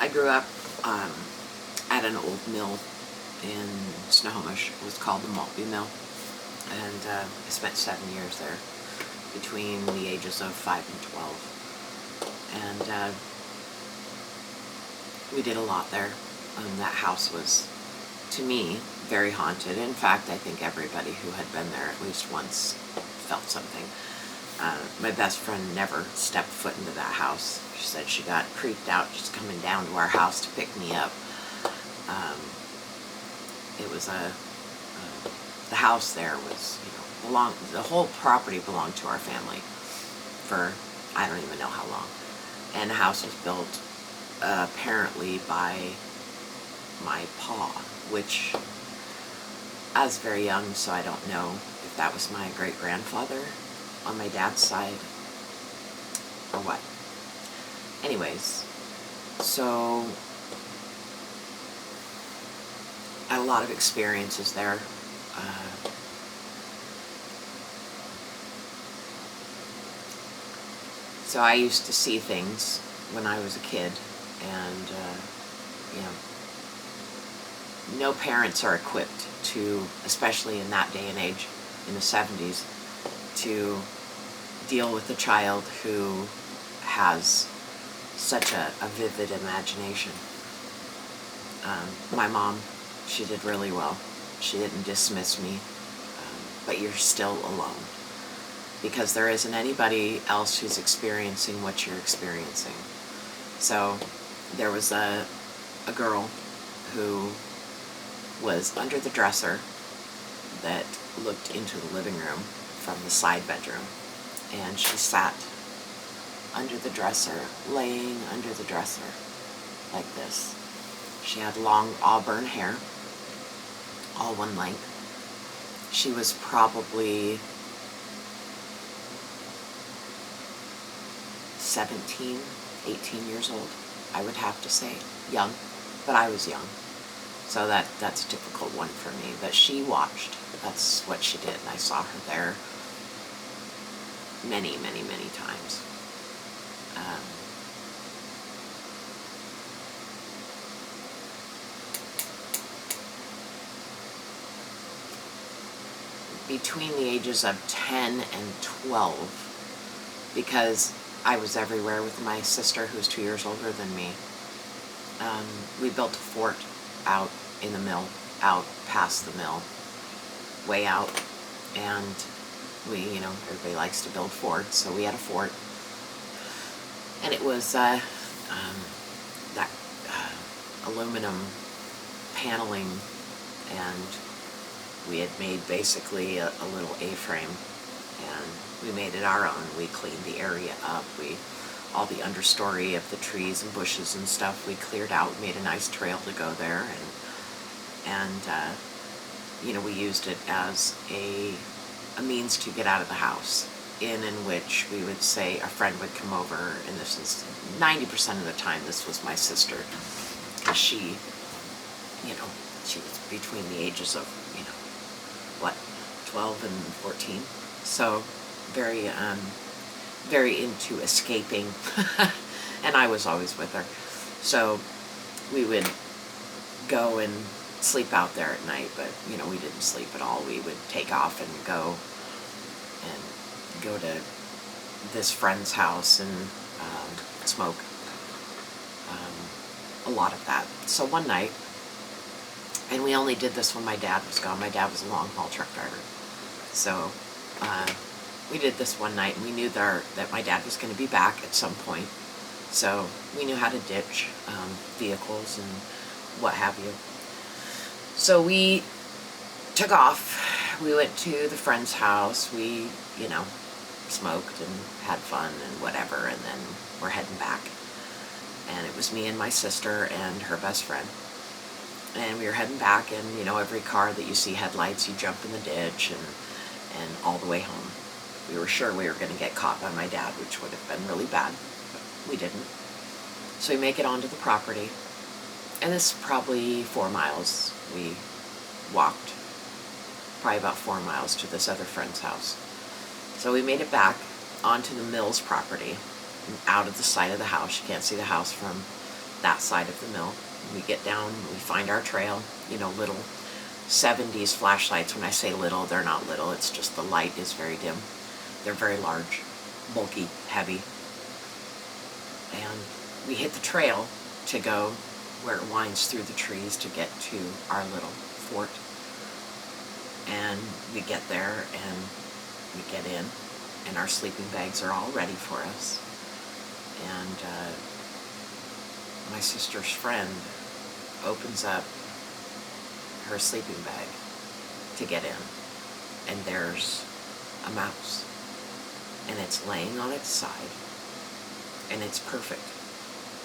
I grew up at an old mill in Snohomish. It was called the Maltby Mill, and I spent 7 years there between the ages of 5 and 12. And we did a lot there. That house was, to me, very haunted. In fact, I think everybody who had been there at least once felt something. My best friend never stepped foot into that house. She said she got creeped out just coming down to our house to pick me up. It was the house there was, the whole property belonged to our family for I don't even know how long. And the house was built apparently by my pa, which I was very young, so I don't know if that was my great-grandfather on my dad's side or what. Anyways, so I had a lot of experiences there. So I used to see things when I was a kid, and no parents are equipped to, especially in that day and age, in the 70s, to deal with a child who has such a vivid imagination. My mom, she did really well. She didn't dismiss me, but you're still alone, because there isn't anybody else who's experiencing what you're experiencing. So there was a girl who was under the dresser that looked into the living room from the side bedroom, and she sat under the dresser, laying under the dresser like this. She had long auburn hair, all one length. She was probably 17, 18 years old, I would have to say. Young, but I was young. So that's a difficult one for me. But she watched. That's what she did. And I saw her there many, many, many times. Between the ages of 10 and 12, because I was everywhere with my sister, who's 2 years older than me, we built a fort out in the mill, out past the mill, way out, and we, everybody likes to build forts, so we had a fort, and it was that aluminum paneling, and we had made basically a little A-frame, and we made it our own. We cleaned the area up. All the understory of the trees and bushes and stuff we cleared out, made a nice trail to go there, and we used it as a means to get out of the house, in which we would say a friend would come over, and this is 90% of the time this was my sister, because she was between the ages of 12 and 14, so very very into escaping, and I was always with her. So we would go and sleep out there at night, but we didn't sleep at all. We would take off and go to this friend's house and smoke. A lot of that. So one night, and we only did this when my dad was gone. My dad was a long haul truck driver. So we did this one night, and we knew that my dad was going to be back at some point. So we knew how to ditch vehicles and what have you. So we took off. We went to the friend's house. We, smoked and had fun and whatever, and then we're heading back. And it was me and my sister and her best friend. And we were heading back, and every car that you see headlights, you jump in the ditch, and all the way home. We were sure we were going to get caught by my dad, which would have been really bad, but we didn't. So we make it onto the property, and this is probably 4 miles. We walked probably about 4 miles to this other friend's house. So we made it back onto the mill's property, out of the side of the house. You can't see the house from that side of the mill. We get down, we find our trail, little 70s flashlights. When I say little, they're not little, it's just the light is very dim. They're very large, bulky, heavy. And we hit the trail to go where it winds through the trees to get to our little fort. And we get there and we get in, and our sleeping bags are all ready for us. And my sister's friend opens up her sleeping bag to get in, and there's a mouse, and it's laying on its side, and it's perfect.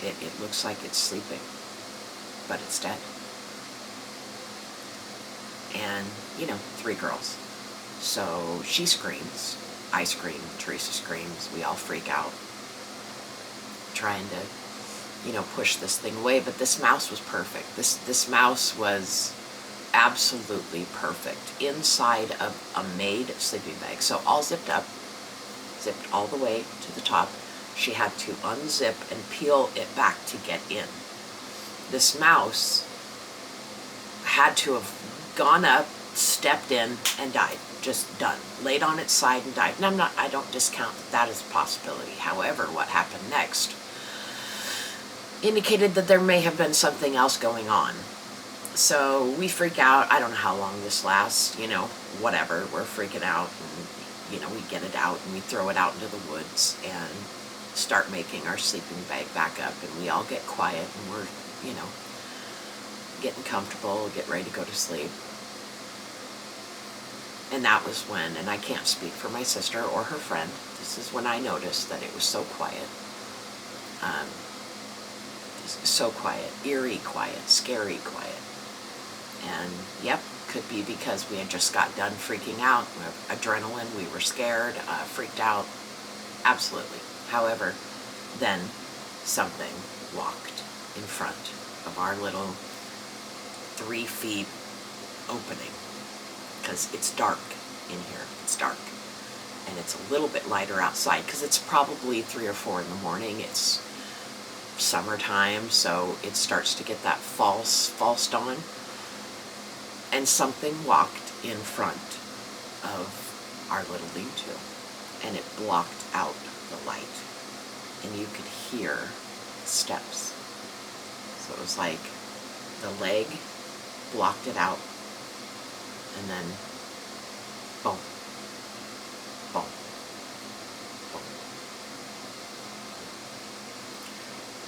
It looks like it's sleeping, but it's dead. And 3 girls. So she screams, I scream, Teresa screams, we all freak out, trying to push this thing away. But this mouse was perfect. This mouse was absolutely perfect inside of a made sleeping bag. So all zipped up, zipped all the way to the top. She had to unzip and peel it back to get in. This mouse had to have gone up, stepped in, and died. Just done. Laid on its side and died. And I don't discount that as a possibility. However, what happened next indicated that there may have been something else going on. So we freak out. I don't know how long this lasts, whatever. We're freaking out, and, we get it out and we throw it out into the woods and start making our sleeping bag back up, and we all get quiet, and we're, getting comfortable, get ready to go to sleep. And that was when, and I can't speak for my sister or her friend, this is when I noticed that it was so quiet. So quiet, eerie quiet, scary quiet. And yep, could be because we had just got done freaking out, adrenaline, we were scared, freaked out, absolutely. However, then something walked in front of our little 3 feet opening, because it's dark in here, it's dark. And it's a little bit lighter outside, because it's probably 3 or 4 in the morning, it's summertime, so it starts to get that false dawn. And something walked in front of our little lean-to, and it blocked out the light, and you could hear steps. So it was like the leg blocked it out, and then boom, boom, boom.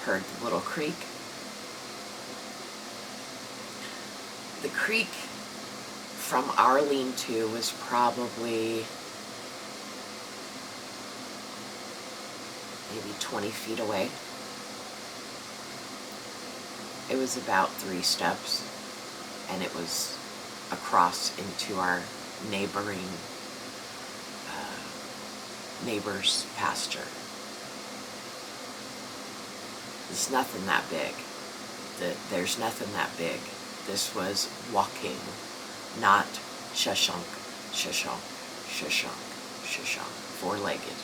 Heard the little creak. The creak from our lean-to was probably maybe 20 feet away. It was about 3 steps, and it was across into our neighboring neighbor's pasture. It's nothing that big. There's nothing that big. This was walking, not shashunk, shashunk, shashunk, shashunk, 4-legged.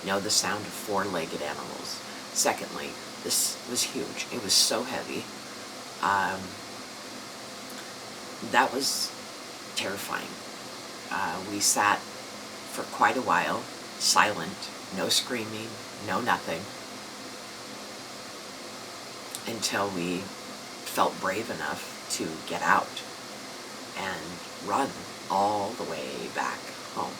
You know the sound of 4-legged animals. Secondly, this was huge. It was so heavy. That was terrifying. We sat for quite a while, silent, no screaming, no nothing, until we felt brave enough to get out and run all the way back home.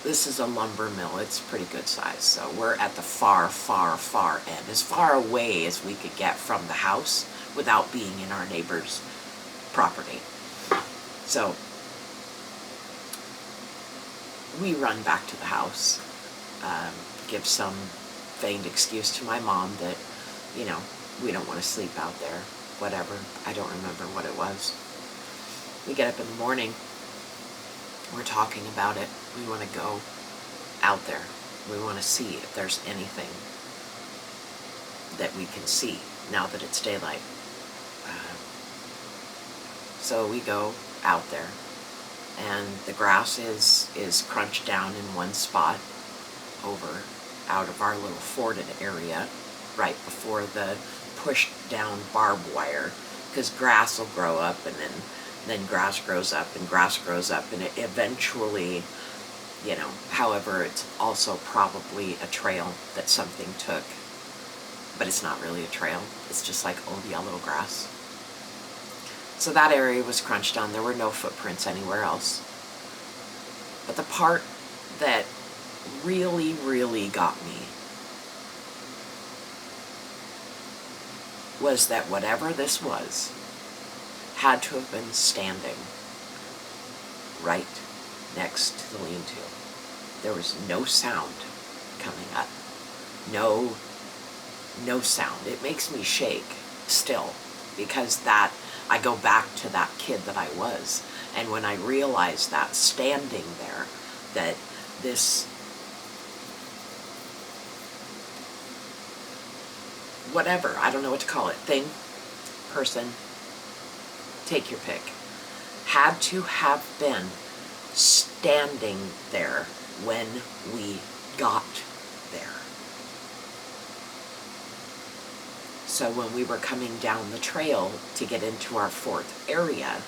This is a lumber mill. It's pretty good size. So we're at the far, far, far end, as far away as we could get from the house without being in our neighbor's property. So we run back to the house, give some feigned excuse to my mom that, you know, we don't want to sleep out there, whatever. I don't remember what it was. We get up in the morning, we're talking about it. We want to go out there. We want to see if there's anything that we can see now that it's daylight. So we go out there, and the grass is crunched down in one spot over out of our little forded area right before the pushed down barbed wire, because grass will grow up, and then grass grows up, and grass grows up, and it eventually, you know, however, it's also probably a trail that something took, but it's not really a trail. It's just like old yellow grass. So that area was crunched on. There were no footprints anywhere else. But the part that really, really got me was that whatever this was had to have been standing right next to the lean-to. There was no sound coming up. No sound. It makes me shake still, because that, I go back to that kid that I was. And when I realized that standing there, that this, whatever, I don't know what to call it, thing, person, take your pick, had to have been standing there when we got there. So when we were coming down the trail to get into our fourth area,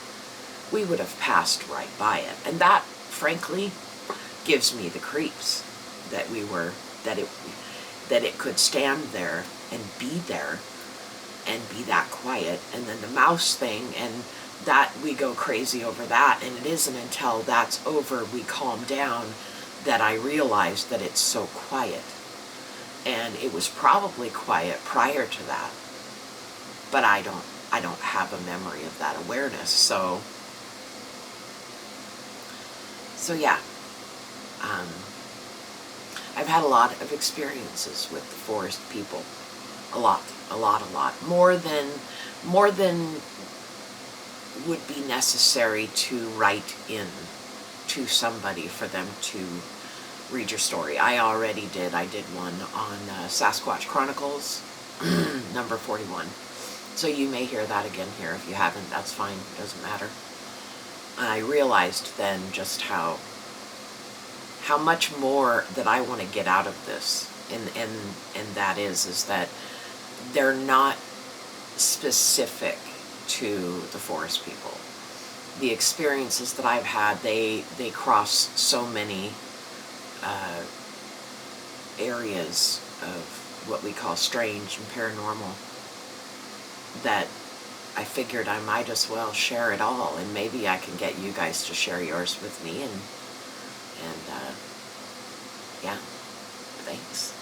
we would have passed right by it. And that, frankly, gives me the creeps that it could stand there and be that quiet. And then the mouse thing, and that, we go crazy over that, and it isn't until that's over, we calm down, that I realize that it's so quiet. And it was probably quiet prior to that, but I don't have a memory of that awareness. So yeah, I've had a lot of experiences with the forest people, a lot, more than would be necessary to write in to somebody for them to read your story. I already did. I did one on Sasquatch Chronicles, number 41. So you may hear that again here. If you haven't, that's fine. It doesn't matter. I realized then just how much more that I want to get out of this, and that is that they're not specific to the forest people. The experiences that I've had, they cross so many areas of what we call strange and paranormal, that I figured I might as well share it all, and maybe I can get you guys to share yours with me, and yeah, thanks.